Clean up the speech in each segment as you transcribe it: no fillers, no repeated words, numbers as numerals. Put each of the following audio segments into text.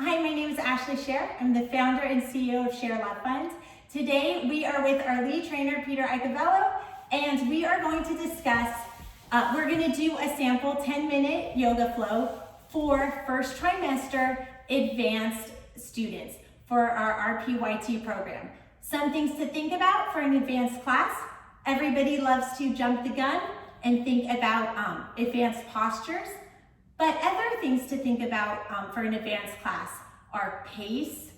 Hi, my name is Ashley Scher. I'm the founder and CEO of ShareLove.Fund. Today we are with our lead trainer, Peter Icavello, and we are going to discuss, we're going to do a sample 10-minute yoga flow for first trimester advanced students for our RPYT program. Some things to think about for an advanced class. Everybody loves to jump the gun and think about advanced postures. But other things to think about for an advanced class are pace,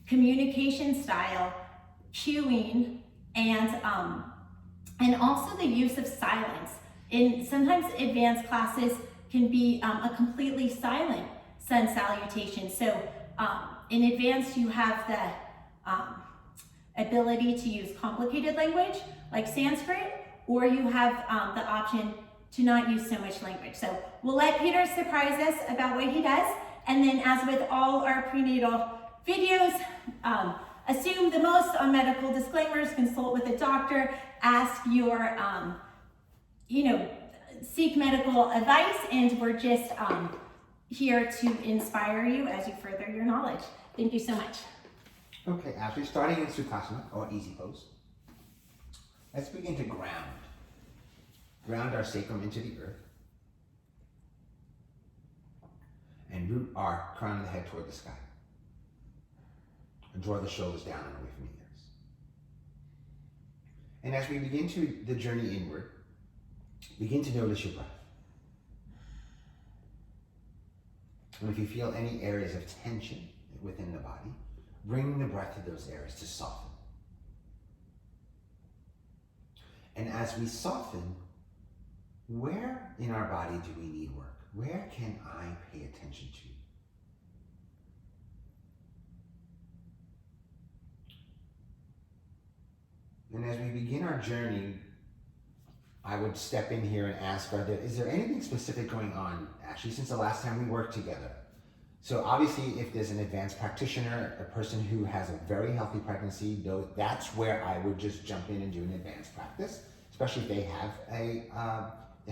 communication style, cueing, and also the use of silence. Sometimes advanced classes can be a completely silent sun salutation. So in advanced, you have the ability to use complicated language like Sanskrit, or you have the option to not use so much language. So we'll let Peter surprise us about what he does. And then as with all our prenatal videos, assume the most on medical disclaimers, consult with a doctor, ask your, seek medical advice, and we're just here to inspire you as you further your knowledge. Thank you so much. Okay, Ashley, starting in Sukhasana, or easy pose, let's begin to ground. Ground our sacrum into the earth and root our crown of the head toward the sky. And draw the shoulders down and away from the ears. And as we begin the journey inward, begin to notice your breath. And if you feel any areas of tension within the body, bring the breath to those areas to soften. And as we soften, where in our body do we need work? Where can I pay attention to? And as we begin our journey, I would step in here and ask, is there anything specific going on, actually, since the last time we worked together? So obviously, if there's an advanced practitioner, a person who has a very healthy pregnancy, that's where I would just jump in and do an advanced practice, especially if they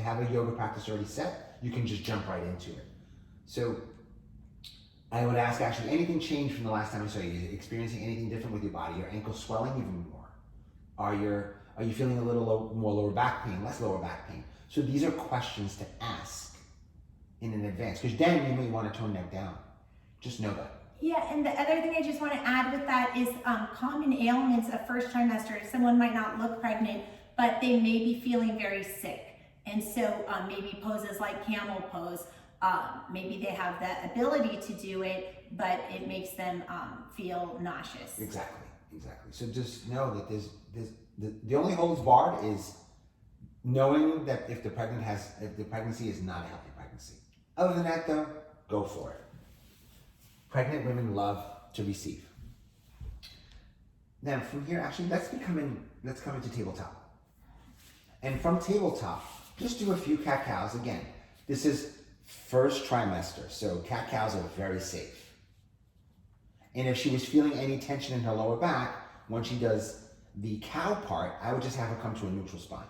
have a yoga practice already set, you can just jump right into it. So I would ask, actually, anything changed from the last time I saw you? Are you experiencing anything different with your body? Your ankle swelling even more? Are you feeling a little more lower back pain, less lower back pain? So these are questions to ask in advance, because then you may want to tone that down. Just know that. Yeah, and the other thing I just want to add with that is common ailments of first trimester. Someone might not look pregnant, but they may be feeling very sick. And so maybe poses like camel pose, maybe they have the ability to do it, but it makes them feel nauseous. Exactly. So just know that the only holds barred is knowing that if the pregnancy is not a healthy pregnancy. Other than that though, go for it. Pregnant women love to receive. Now from here, actually, let's come into tabletop. And from tabletop, just do a few cat-cows. Again, this is first trimester, so cat-cows are very safe. And if she was feeling any tension in her lower back, when she does the cow part, I would just have her come to a neutral spine.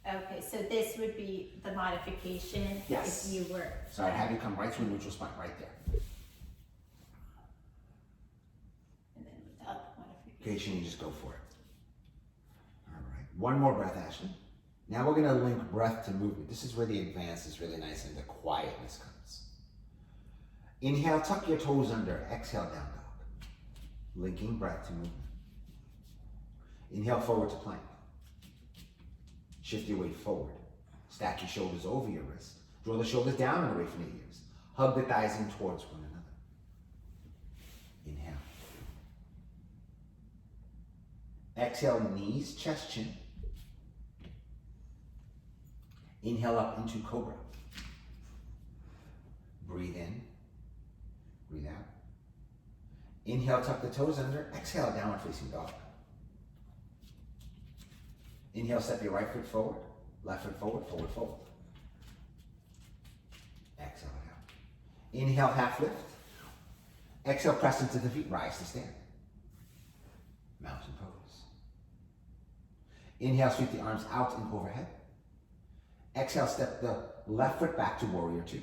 Okay, so this would be the modification. Yes. If you were. So I'd have you come right to a neutral spine, right there. And then without modification. Okay, you just go for it. All right, one more breath, Ashley. Now we're going to link breath to movement. This is where the advance is really nice and the quietness comes. Inhale, tuck your toes under. Exhale, down dog. Linking breath to movement. Inhale, forward to plank. Shift your weight forward. Stack your shoulders over your wrists. Draw the shoulders down and away from the ears. Hug the thighs in towards one another. Inhale. Exhale, knees, chest, chin. Inhale up into cobra. Breathe in. Breathe out. Inhale, tuck the toes under. Exhale, downward facing dog. Inhale, step your right foot forward. Left foot forward, forward fold. Exhale out. Inhale, half lift. Exhale, press into the feet, rise to stand. Mountain pose. Inhale, sweep the arms out and overhead. Exhale, step the left foot back to warrior two.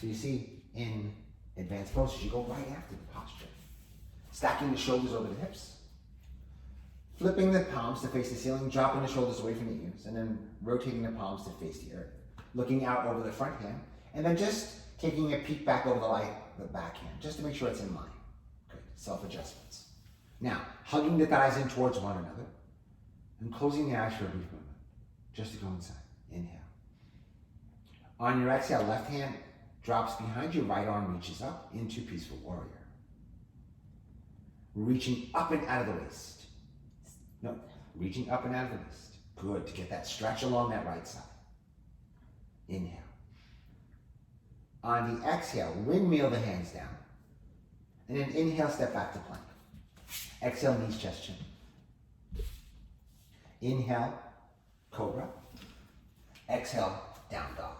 So you see, in advanced poses, you go right after the posture. Stacking the shoulders over the hips. Flipping the palms to face the ceiling, dropping the shoulders away from the ears, and then rotating the palms to face the earth. Looking out over the front hand, and then just taking a peek back over the back hand, just to make sure it's in line. Good, self-adjustments. Now, hugging the thighs in towards one another, and closing the eyes for a brief moment, just to go inside. Inhale. On your exhale, left hand drops behind you, right arm reaches up into Peaceful Warrior. Reaching up and out of the waist. No, reaching up and out of the waist. Good, to get that stretch along that right side. Inhale. On the exhale, windmill the hands down. And then inhale, step back to plank. Exhale, knees, chest, chin. Inhale, cobra. Exhale, down dog.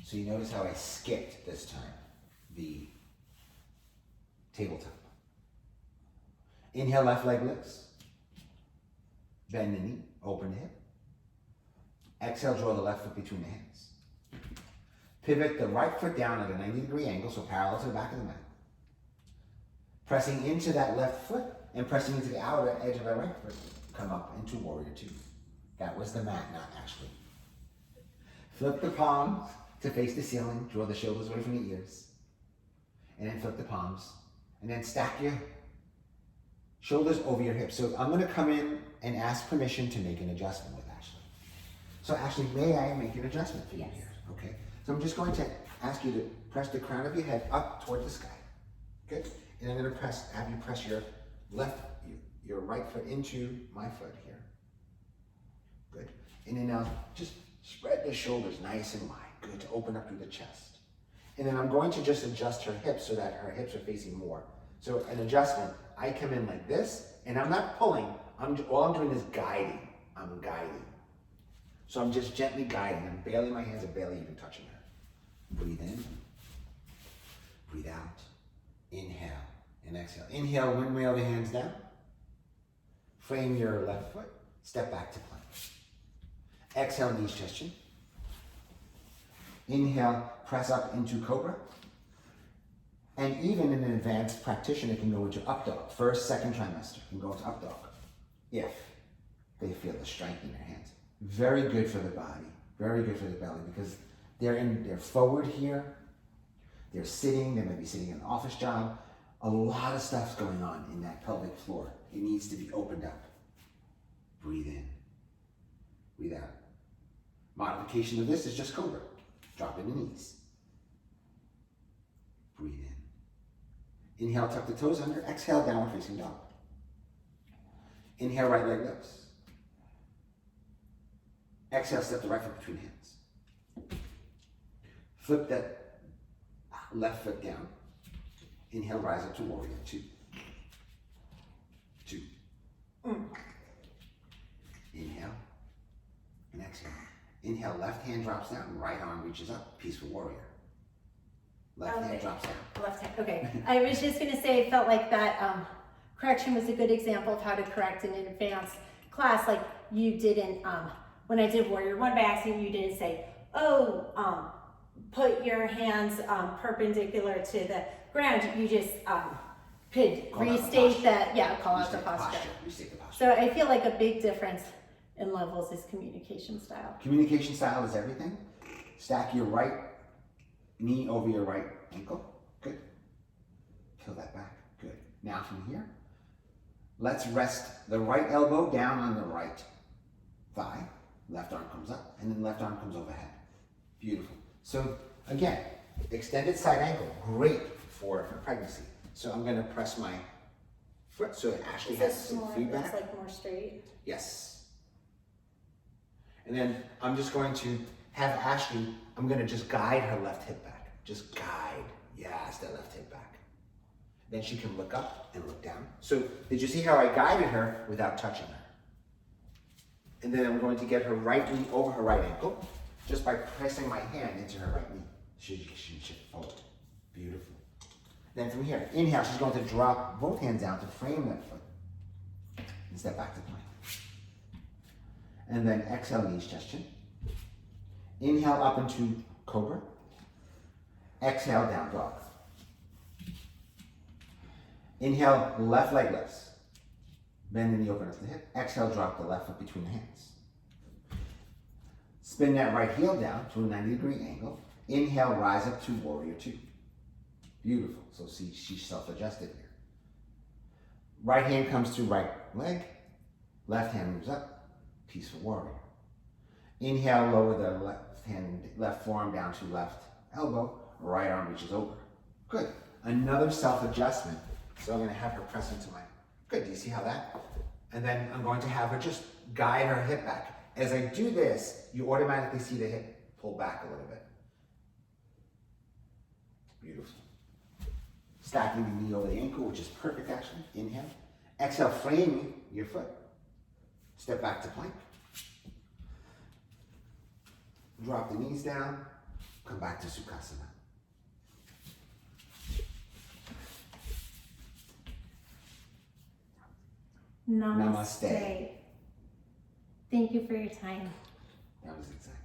So you notice how I skipped this time the tabletop. Inhale, left leg lifts. Bend the knee, open the hip. Exhale, draw the left foot between the hands. Pivot the right foot down at a 90-degree angle, so parallel to the back of the mat. Pressing into that left foot and pressing into the outer edge of the right foot, come up into Warrior Two. That was the mat, not actually. Flip the palms to face the ceiling, draw the shoulders away from the ears. And then flip the palms, and then stack your shoulders over your hips. So I'm gonna come in and ask permission to make an adjustment with Ashley. So Ashley, may I make an adjustment for you here? Okay. So I'm just going to ask you to press the crown of your head up toward the sky. Good. And I'm going to have you press your right foot into my foot here. Good. And then now just spread the shoulders nice and wide. Good, to open up through the chest. And then I'm going to just adjust her hips so that her hips are facing more. So an adjustment, I come in like this, and I'm not pulling. All I'm doing is guiding. I'm guiding. So I'm just gently guiding. My hands are barely even touching her. Breathe in. Breathe out. Inhale and exhale. Inhale, windmill the hands down. Frame your left foot. Step back to plank. Exhale, knees, chest, chin. Inhale, press up into cobra. And even an advanced practitioner can go into up dog. First, second trimester can go into up dog if they feel the strength in their hands. Very good for the body, very good for the belly, because they're forward here, they're sitting, they may be sitting in an office job. A lot of stuff's going on in that pelvic floor. It needs to be opened up. Breathe in, breathe out. Modification of this is just cobra. Drop in the knees. Breathe in. Inhale, tuck the toes under. Exhale, downward facing dog. Inhale, right leg lifts. Exhale, step the right foot between hands. Flip that left foot down. Inhale, rise up to Warrior Two. Two. Inhale and exhale. Inhale, left hand drops down, right arm reaches up, Peaceful Warrior. Left hand drops down. Left hand, okay. I was just gonna say, it felt like that correction was a good example of how to correct in an advanced class. Like you didn't, when I did Warrior One by accident, you didn't say, put your hands perpendicular to the ground. You just could restate that, call out the posture. Restate the posture. So I feel like a big difference in levels is communication style. Communication style is everything. Stack your right knee over your right ankle. Good. Peel that back. Good. Now from here, let's rest the right elbow down on the right thigh. Left arm comes up, and then left arm comes overhead. Beautiful. So again, extended side ankle, great for pregnancy. So I'm going to press my foot so it actually has some feedback. It's like more straight. Yes. And then I'm just going to have Ashley, I'm going to just guide her left hip back. Just guide. Yes, that left hip back. Then she can look up and look down. So did you see how I guided her without touching her? And then I'm going to get her right knee over her right ankle just by pressing my hand into her right knee. She shift forward. Beautiful. Then from here, inhale, she's going to drop both hands down to frame that foot and step back to plank. And then exhale, knees, chest, chin. Inhale up into cobra. Exhale, down dog. Inhale, left leg lifts. Bend the knee, open up the hip. Exhale, drop the left foot between the hands. Spin that right heel down to a 90-degree angle. Inhale, rise up to warrior two. Beautiful. So see, she's self-adjusted here. Right hand comes to right leg. Left hand moves up. Peaceful warrior. Inhale, lower the left forearm down to left elbow. Right arm reaches over. Good. Another self-adjustment. So I'm going to have her press into my... Good. Do you see how that? And then I'm going to have her just guide her hip back. As I do this, you automatically see the hip pull back a little bit. Beautiful. Stacking the knee over the ankle, which is perfect actually. Inhale. Exhale, frame your foot. Step back to plank. Drop the knees down. Come back to Sukhasana. Namaste. Namaste. Thank you for your time. That was exact.